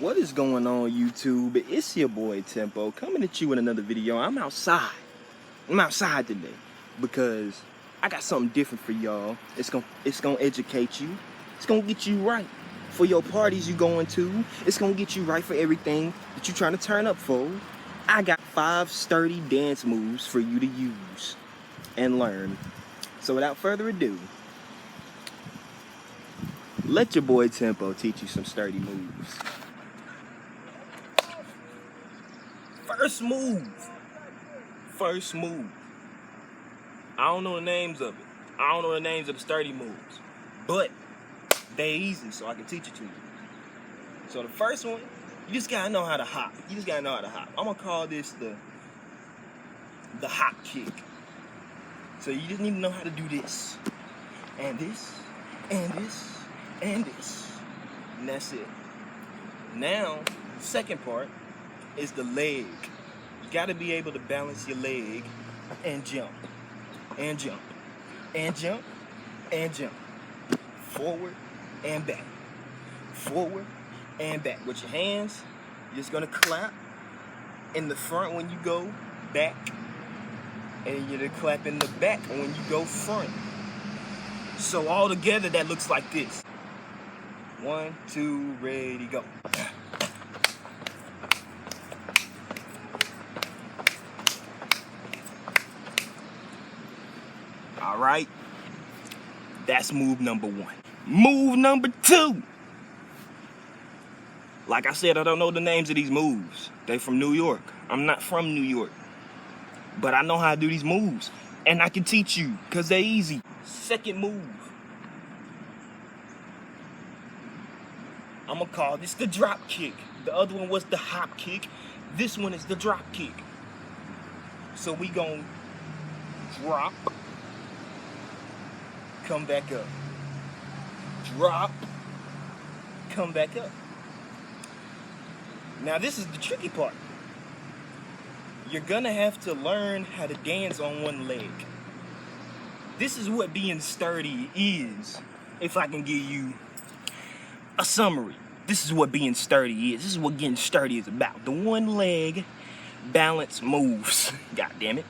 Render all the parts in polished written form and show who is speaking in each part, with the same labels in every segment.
Speaker 1: What is going on, YouTube? It's your boy Tempo coming at you with another video. I'm outside today because I got something different for y'all. It's gonna educate you. It's gonna get you right for your parties you going to. It's gonna get you right for everything that you trying to turn up for. I got 5 sturdy dance moves for you to use and learn. So without further ado, let your boy Tempo teach you some sturdy moves. First move. I don't know the names of it. I don't know the names of the sturdy moves, but they easy, so I can teach it to you. So the first one, you just gotta know how to hop. I'm gonna call this the hop kick. So you just need to know how to do this, and this, and this, and this, and that's it. Now, the second part is the leg. You gotta be able to balance your leg and jump, and jump, and jump, and jump. Forward and back. Forward and back. With your hands, you're just gonna clap in the front when you go back, and you're gonna clap in the back when you go front. So all together, that looks like this. 1, 2, ready, go. All right, that's move number 1. Move number 2. Like I said, I don't know the names of these moves. They from New York. I'm not from New York, but I know how to do these moves, and I can teach you because they're easy. Second move, I'm gonna call this the drop kick. The other one was the hop kick. This one is the drop kick. So we gonna drop, come back up, drop, come back up. Now this is the tricky part. You're gonna have to learn how to dance on one leg. This is what being sturdy is. If I can give you a summary, this is what being sturdy is. This is what getting sturdy is about. The one leg balance moves. God damn it.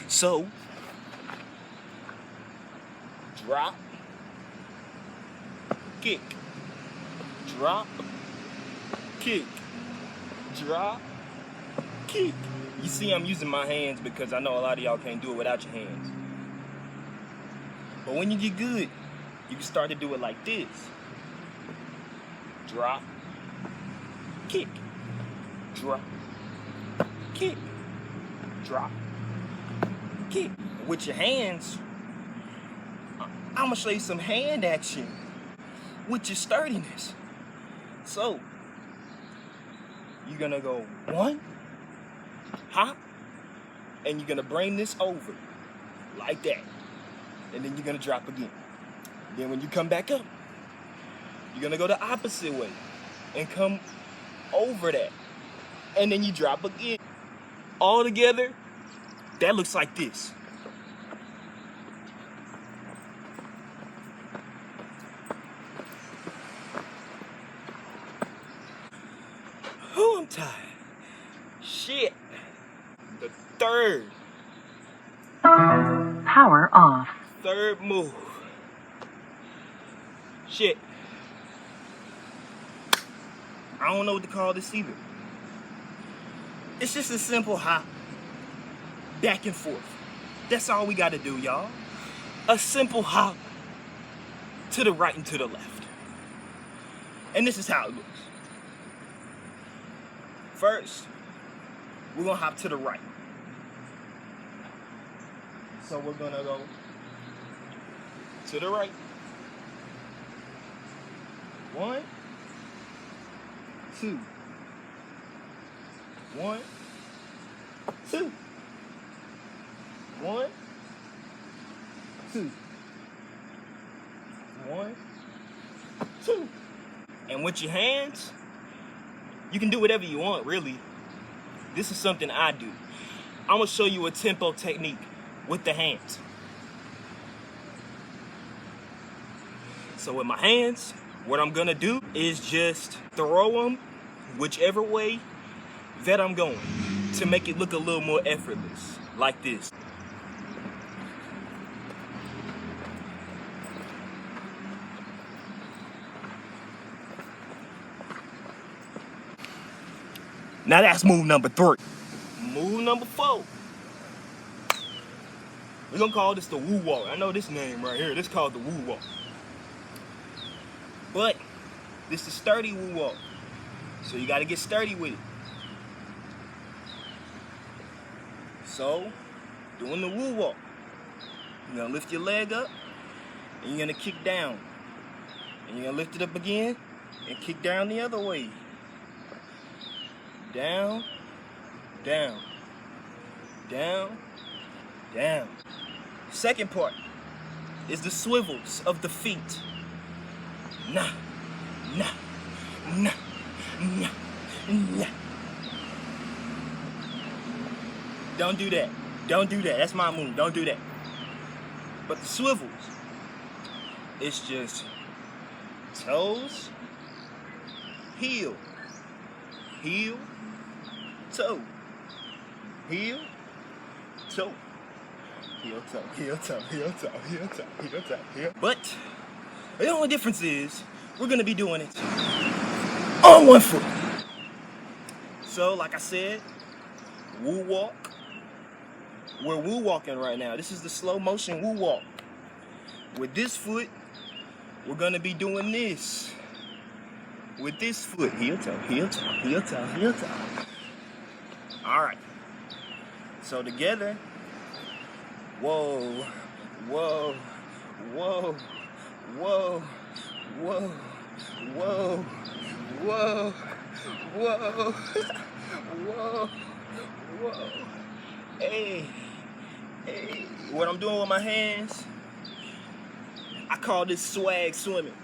Speaker 1: So, drop, kick, drop, kick, drop, kick. You see, I'm using my hands because I know a lot of y'all can't do it without your hands. But when you get good, you can start to do it like this. Drop, kick, drop, kick, drop, kick. With your hands, I'm gonna show you some hand action with your sturdiness. So, you're gonna go 1, hop, and you're gonna bring this over like that. And then you're gonna drop again. Then when you come back up, you're gonna go the opposite way and come over that. And then you drop again. All together, that looks like this. Oh, I'm tired. Shit. The third.
Speaker 2: Power off.
Speaker 1: Third move. Shit. I don't know what to call this either. It's just a simple hop. Back and forth. That's all we gotta do, y'all. A simple hop to the right and to the left. And this is how it looks. First, we're gonna hop to the right. So we're gonna go to the right. 1, 2. 1, 2. 1, 2. 1, 2. And with your hands, you can do whatever you want, really. This is something I do. I'm gonna show you a tempo technique with the hands. So with my hands, what I'm gonna do is just throw them whichever way that I'm going to make it look a little more effortless, like this. Now that's move number 3. Move number 4. We're gonna call this the Woo Walk. I know this name right here. This is called the Woo Walk. But this is sturdy Woo Walk. So you gotta get sturdy with it. So, doing the Woo Walk. You're gonna lift your leg up and you're gonna kick down. And you're gonna lift it up again and kick down the other way. Down, down, down, down. Second part is the swivels of the feet. Nah, nah, nah, nah, nah. Don't do that. Don't do that. That's my move. Don't do that. But the swivels, it's just toes, heel, heel, toe, heel, toe, heel, toe, heel, toe, heel, toe, heel, toe, heel, toe, heel. But the only difference is we're gonna be doing it on one foot. So, like I said, Woo Walk. We're Woo Walking right now. This is the slow motion Woo Walk. With this foot, we're gonna be doing this. With this foot, heel toe, heel toe, heel toe, heel toe. All right. So together, whoa, whoa, whoa, whoa, whoa, whoa, whoa, whoa, whoa, whoa. Hey, hey. What I'm doing with my hands, I call this swag swimming.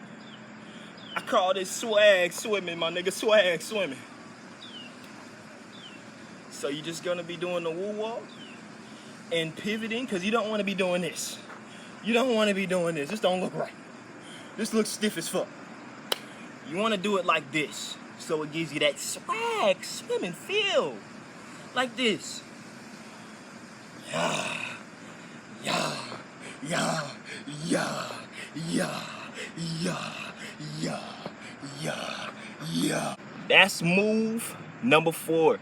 Speaker 1: I call this swag swimming, my nigga, swag swimming. So you're just gonna be doing the Woo Walk and pivoting, because you don't want to be doing this. You don't want to be doing this. This don't look right. This looks stiff as fuck. You want to do it like this, so it gives you that swag swimming feel. Like this. Yeah, yeah, yeah, yeah, yeah, yeah, yeah, yeah, yeah. That's move number 4.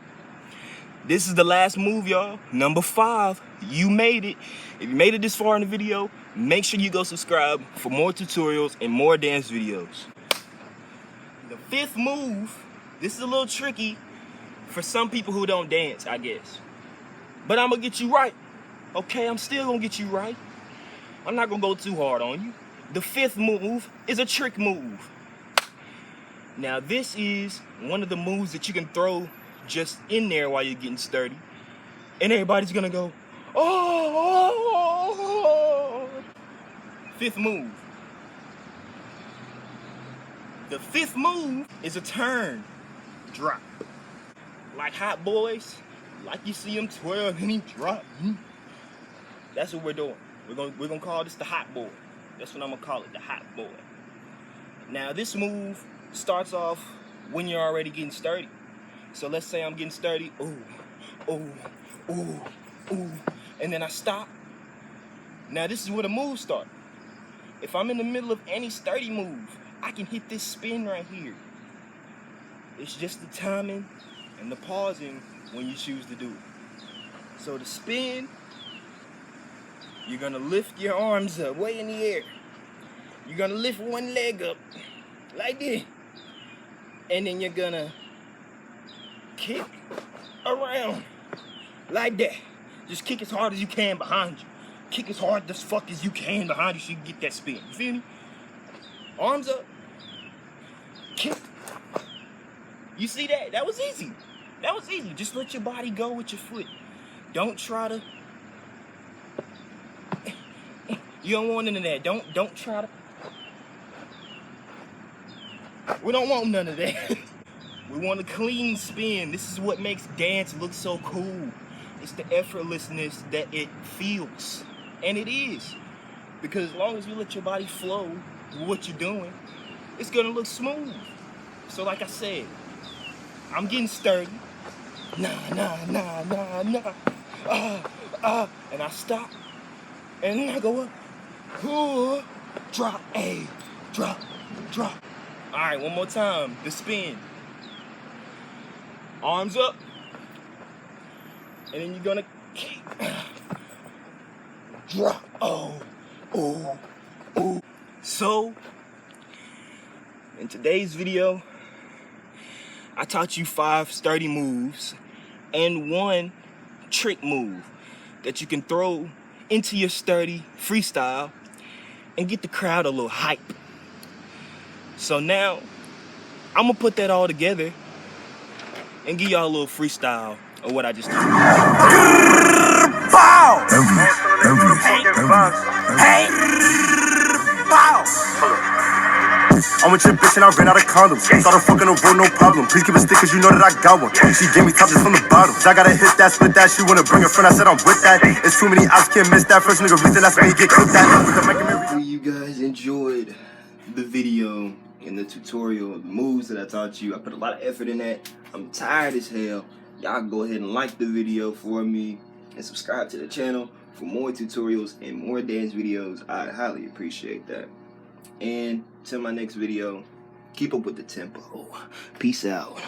Speaker 1: This is the last move, y'all. Number 5. You made it. If you made it this far in the video, make sure you go subscribe for more tutorials and more dance videos. The 5th move, this is a little tricky for some people who don't dance, I guess. But I'm gonna get you right. Okay, I'm still gonna get you right. I'm not gonna go too hard on you. The 5th move is a trick move. Now this is one of the moves that you can throw just in there while you're getting sturdy. And everybody's gonna go, oh. 5th move. The 5th move is a turn drop. Like Hot Boys, like you see him twirl and he drop. That's what we're doing. We're gonna call this the Hot Boy. That's what I'm gonna call it, the Hot Boy. Now this move starts off when you're already getting sturdy. So let's say I'm getting sturdy, ooh, ooh, ooh, ooh, and then I stop. Now this is where the move starts. If I'm in the middle of any sturdy move, I can hit this spin right here. It's just the timing and the pausing when you choose to do it. So the spin, you're gonna lift your arms up way in the air. You're gonna lift one leg up like this. And then you're gonna kick around like that. Just kick as hard as you can behind you. Kick as hard as fuck as you can behind you so you can get that spin. You feel me? Arms up. Kick. You see that? That was easy. That was easy. Just let your body go with your foot. Don't try to. You don't want none of that. Don't try to. We don't want none of that. We want a clean spin. This is what makes dance look so cool. It's the effortlessness that it feels. And it is. Because as long as you let your body flow with what you're doing, it's gonna look smooth. So like I said, I'm getting sturdy. Nah. And I stop. And then I go up. Ooh, drop, A, drop. All right, one more time. The spin. Arms up. And then you're gonna kick. Drop. Oh. So, in today's video, I taught you 5 sturdy moves and 1 trick move that you can throw into your sturdy freestyle and get the crowd a little hype. So now, I'm gonna put that all together and give y'all a little freestyle of what I just taught you. Bow! Hey! Bow!
Speaker 2: I'm with your bitch and I ran out of condoms. Started fucking a road, no problem. Please give a stick cause you know that I got one. She gave me top just from the bottom. I gotta hit that, split that. She wanna bring a friend, I said I'm with that. It's too many ops, can't miss that. First nigga reason, that's why you get clipped at.
Speaker 3: Hopefully you guys enjoyed the video and the tutorial, the moves that I taught you. I put a lot of effort in that. I'm tired as hell. Y'all go ahead and like the video for me and subscribe to the channel for more tutorials and more dance videos. I'd highly appreciate that. And till my next video, keep up with the tempo. Peace out.